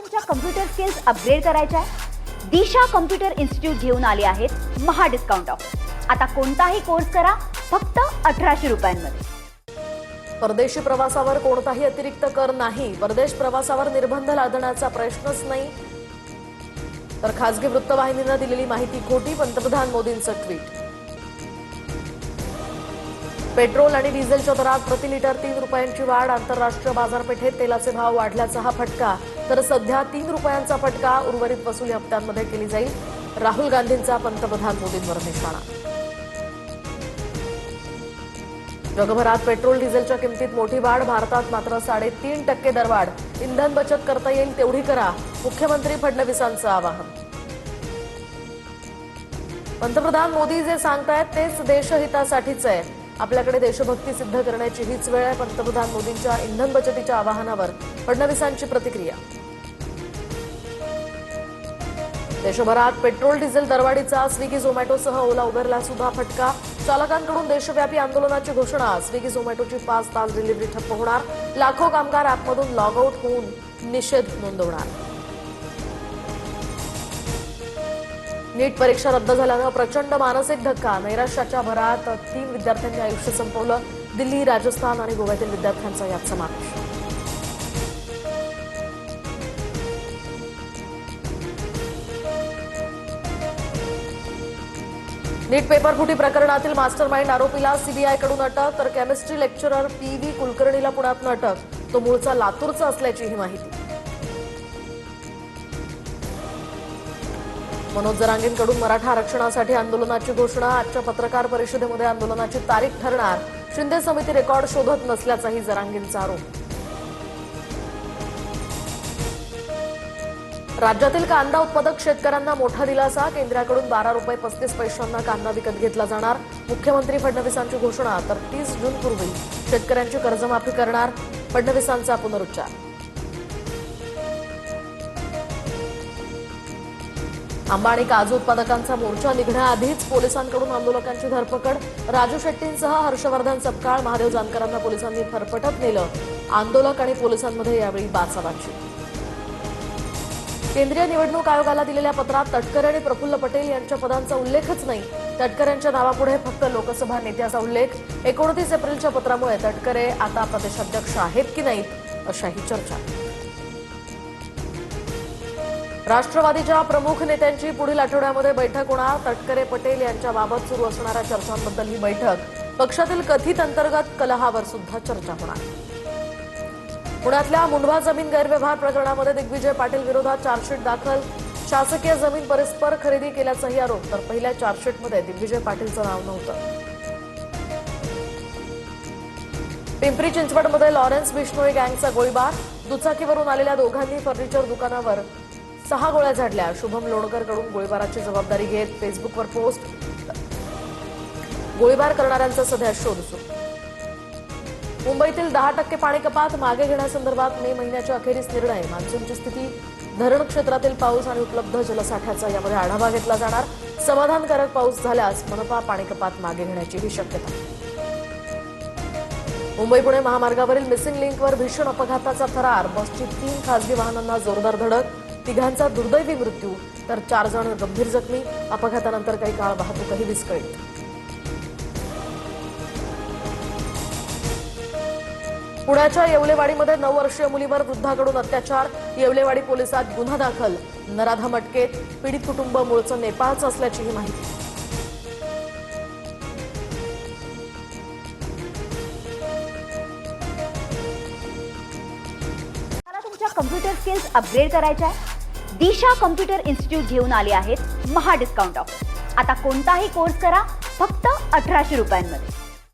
तुमच्या computer skills upgrade करायच्या आहे? दिशा कम्प्युटर इन्स्टिट्यूट घेऊन आले आहेत महा डिस्काउंट ऑफर। आता कोणताही कोर्स करा फक्त 1800 रुपयांमध्ये। परदेशी प्रवासावर कोणताही अतिरिक्त कर नाही। परदेश प्रवासावर निर्बंध लादण्याचा प्रश्नच नाही। तर खासगी वृत्तवाहिनीने दिलेली माहिती खोटी, पंतप्रधान मोदींचं ट्विट। पेट्रोल आणि डिझेलच्या दरात प्रति लिटर 3 रुपयांची वाढ। आंतरराष्ट्रीय बाजारपेठेत तेलाचे भाव वाढल्याचा हा फटका। तर सध्या 3 रुपयांचा फटका उर्वरित वसुली हप्त्यांमध्ये केली जाईल। राहुल गांधींचा पंतप्रधान मोदींवर निशाणा। जगभरात पेट्रोल डिझेलच्या किमतीत मोठी वाढ। भारतात मात्र 3.5% दरवाढ। इंधन बचत करता येईल तेवढी करा, मुख्यमंत्री फडणवीसांचं आवाहन। पंतप्रधान मोदी जे सांगतायत तेच देशहितासाठीच आहे। आपल्याकडे देशभक्ती सिद्ध करण्याची हीच वेळ आहे। पंतप्रधान मोदींच्या इंधन बचतीच्या आवाहनावर फडणवीसांची प्रतिक्रिया। देशभरात पेट्रोल डिझेल दरवाढीचा स्विगी झोमॅटोसह ओला उबेरला सुद्धा फटका। चालकांकडून देशव्यापी आंदोलनाची घोषणा। स्विगी झोमॅटोची 5 तास डिलिव्हरी ठप्प होणार। लाखो कामगार ॲपमधून लॉग आउट होऊन निषेध नोंदवणार। नीट परीक्षा रद्द झाल्यानं प्रचंड मानसिक धक्का। नैराश्याच्या भरात 3 विद्यार्थ्यांनी आयुष्य संपवलं। दिल्ली, राजस्थान आणि गोव्यातील विद्यार्थ्यांचा यात समावेश। नीट पेपरफुटी प्रकरणातील मास्टरमाइंड आरोपीला सीबीआयकडून अटक। तर केमिस्ट्री लेक्चरर पी.व्ही. कुलकर्णीला पुण्यातून अटक। तो मूळचा लातूरचा असल्याची ही माहिती। मनोज जरांगेंकडून मराठा आरक्षणासाठी आंदोलनाची घोषणा। आजच्या पत्रकार परिषदेमध्ये आंदोलनाची तारीख ठरणार। शिंदे समिती रेकॉर्ड शोधत नसल्याचाही जरांगेंचा आरोप। राज्यातील कांदा उत्पादक शेतकऱ्यांना मोठा दिलासा। केंद्राकडून 12 रुपये 35 पैशांना कांदा विकत घेतला जाणार। मुख्यमंत्री फडणवीसांची घोषणा। तर 30 जूनपूर्वी शेतकऱ्यांची कर्जमाफी करणार, फडणवीसांचा पुनरुच्चार। आंबा आणि काजू उत्पादकांचा मोर्चा निघण्याआधीच पोलिसांकडून आंदोलकांची धरपकड। राजू शेट्टींसह हर्षवर्धन सपकाळ, महादेव जानकरांना पोलिसांनी फरफटत नेलं। आंदोलक आणि पोलिसांमध्ये यावेळी बाचाबाची। केंद्रीय निवडणूक आयोगाला दिलेल्या पत्रात तटकरे आणि प्रफुल्ल पटेल यांच्या पदांचा उल्लेखच नाही। तटकरेंच्या नावापुढे फक्त लोकसभा नेत्याचा उल्लेख। 29 एप्रिलच्या पत्रामुळे तटकरे आता प्रदेशाध्यक्ष आहेत की नाहीत अशाही चर्चा। राष्ट्रवादीच्या प्रमुख नेत्यांची पुढील आठवड्यामध्ये बैठक होणार। तटकरे पटेल यांच्याबाबत सुरू असणाऱ्या चर्चांबद्दल ही बैठक। पक्षातील कथित अंतर्गत कलहावर सुद्धा चर्चा होणार। पुण्यातल्या मुंढवा जमीन गैरव्यवहार प्रकरणामध्ये दिग्विजय पाटील विरोधात चार्जशीट दाखल। शासकीय जमीन परस्पर खरेदी केल्याचाही आरोप। तर पहिल्या चार्जशीटमध्ये दिग्विजय पाटीलचं नाव नव्हतं। पिंपरी चिंचवडमध्ये लॉरेन्स बिश्नोई गँगचा गोळीबार। दुचाकीवरून आलेल्या दोघांनी फर्निचर दुकानावर 6 गोळ्या झाडल्या। शुभम लोणकरकडून गोळीबाराची जबाबदारी घेत फेसबुकवर पोस्ट। गोळीबार करणाऱ्यांचा सध्या शोध सुरू। मुंबईतील 10% पाणी कपात मागे घेण्यासंदर्भात मे महिन्याच्या अखेरीस निर्णय। मान्सूनची स्थिती, धरण क्षेत्रातील पाऊस आणि उपलब्ध जलसाठ्याचा यामध्ये आढावा घेतला जाणार। समाधानकारक पाऊस झाल्यास मनपा पाणी कपात मागे घेण्याचीही शक्यता। मुंबई पुणे महामार्गावरील मिसिंग लिंकवर भीषण अपघाताचा थरार। बसची 3 खासगी वाहनांना जोरदार धडक। 3घांचा दुर्दैवी मृत्यू, तर 4 जण गंभीर जखमी। अपघातानंतर काही काळ वाहतूकही विस्कळीत। पुण्याच्या येवलेवाडीमध्ये 9 वर्षीय मुलीवर वृद्धाकडून अत्याचार। येवलेवाडी पोलिसात गुन्हा दाखल। नराधम अटकेत। पीडित कुटुंब मूळचं नेपाळचं असल्याची ही माहिती। तुमच्या कम्प्युटर स्किल्स अपग्रेड करायच्या आहे? दिशा कम्प्युटर इन्स्टिट्यूट घेऊन आले आहेत महा डिस्काउंट ऑफर। आता कोणताही कोर्स करा फक्त 1800 रुपयांमध्ये।